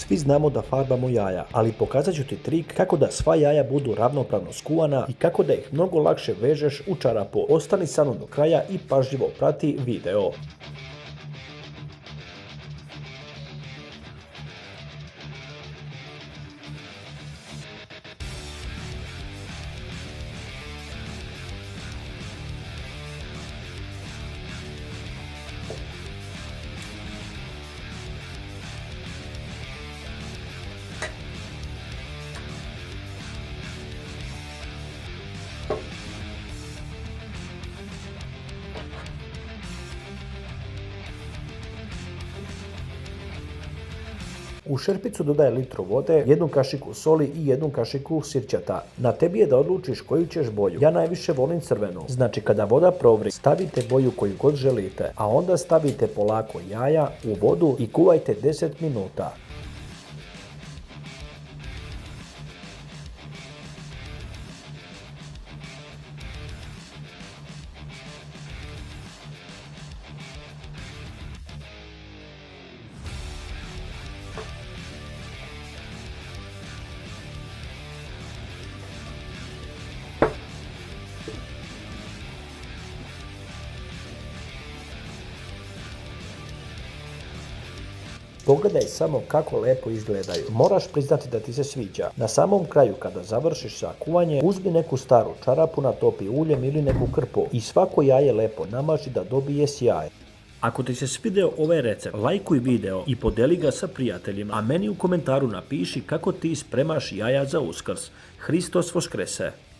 Svi znamo da farbamo jaja, ali pokazat ću ti trik kako da sva jaja budu ravnopravno skuvana i kako da ih mnogo lakše vežeš u čarapu. Ostani sa mnom do kraja i pažljivo prati video. U šerpicu dodaj litru vode, 1 kašiku soli i 1 kašiku sirćata. Na tebi je da odlučiš koju ćeš boju. Ja najviše volim crvenu. Znači kada voda provri, stavite boju koju god želite, a onda stavite polako jaja u vodu i kuvajte 10 minuta. Pogledaj samo kako lepo izgledaju. Moraš priznati da ti se sviđa. Na samom kraju kada završiš sa kuvanjem, uzmi neku staru čarapu, natopi uljem ili neku krpu i svako jaje lepo namaži da dobije sjaj. Ako ti se svidio ovaj recept, lajkuj video i podeli ga sa prijateljima, a meni u komentaru napiši kako ti spremaš jaja za Uskrs. Hristos Voskrese!